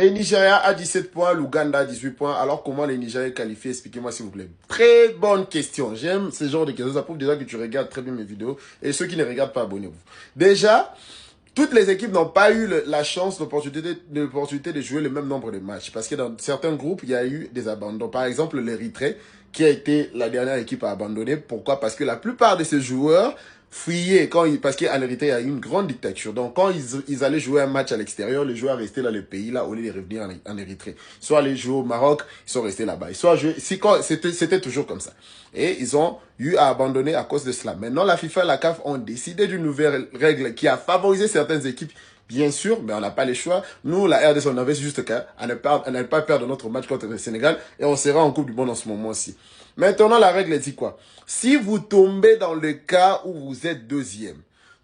Le Nigeria a 17 points, l'Ouganda a 18 points. Alors comment les Nigériens qualifiés? Expliquez-moi s'il vous plaît. Très bonne question. J'aime ce genre de questions. Ça prouve déjà que tu regardes très bien mes vidéos. Et ceux qui ne regardent pas, abonnez-vous. Déjà, toutes les équipes n'ont pas eu la chance, l'opportunité de jouer le même nombre de matchs. Parce que dans certains groupes, il y a eu des abandons. Par exemple, l'Érythrée, qui a été la dernière équipe à abandonner. Pourquoi? Parce que la plupart de ces joueurs fuyaient parce qu'en Érythrée, il y a eu une grande dictature. Donc, quand ils allaient jouer un match à l'extérieur, les joueurs restaient dans le pays, là, au lieu de revenir en Érythrée. Soit les jouer au Maroc, ils sont restés là-bas. C'était toujours comme ça. Et ils ont eu à abandonner à cause de cela. Maintenant, la FIFA et la CAF ont décidé d'une nouvelle règle qui a favorisé certaines équipes. Bien sûr, mais on n'a pas le choix. Nous, la RDC, on avait juste qu'à ne pas perdre notre match contre le Sénégal et on sera en Coupe du Monde en ce moment-ci. Maintenant, la règle dit quoi? Si vous tombez dans le cas où vous êtes deuxième,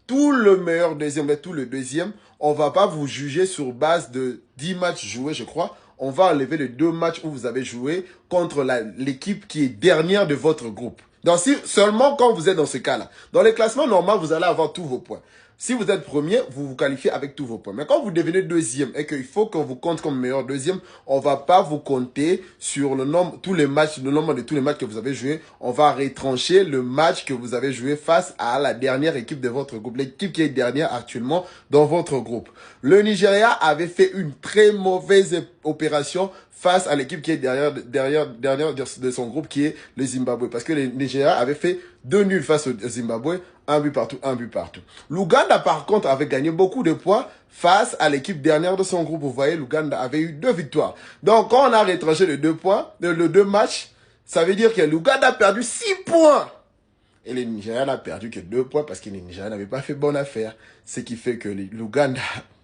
tout le meilleur deuxième et tout le deuxième, on va pas vous juger sur base de 10 matchs joués, je crois. On va enlever les 2 matchs où vous avez joué contre l'équipe qui est dernière de votre groupe. Donc, seulement quand vous êtes dans ce cas-là. Dans les classements normaux, vous allez avoir tous vos points. Si vous êtes premier, vous vous qualifiez avec tous vos points. Mais quand vous devenez deuxième et qu'il faut qu'on vous compte comme meilleur deuxième, on va pas vous compter sur le nombre de tous les matchs que vous avez joué. On va retrancher le match que vous avez joué face à la dernière équipe de votre groupe, l'équipe qui est dernière actuellement dans votre groupe. Le Nigeria avait fait une très mauvaise opération face à l'équipe qui est derrière de son groupe, qui est le Zimbabwe. Parce que le Nigeria avait fait 2 nuls face au Zimbabwe, un but partout. L'Ouganda, par contre, avait gagné beaucoup de points face à l'équipe dernière de son groupe. Vous voyez, l'Ouganda avait eu 2 victoires. Donc, quand on a retranché les 2 points, le 2 matchs, ça veut dire que l'Ouganda a perdu 6 points. Et le Nigeria n'a perdu que 2 points parce que le Nigeria n'avait pas fait bonne affaire. Ce qui fait que l'Ouganda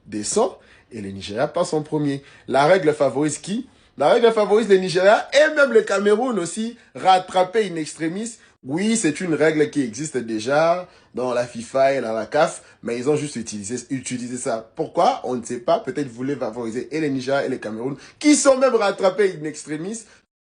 descend et le Nigeria passe en premier. La règle favorise qui? La règle favorise le Nigeria et même le Cameroun aussi, rattrapé in extremis. Oui, c'est une règle qui existe déjà dans la FIFA et dans la CAF, mais ils ont juste utilisé ça. Pourquoi? On ne sait pas. Peut-être voulaient favoriser et les Nigeria et les Cameroun, qui sont même rattrapés in extremis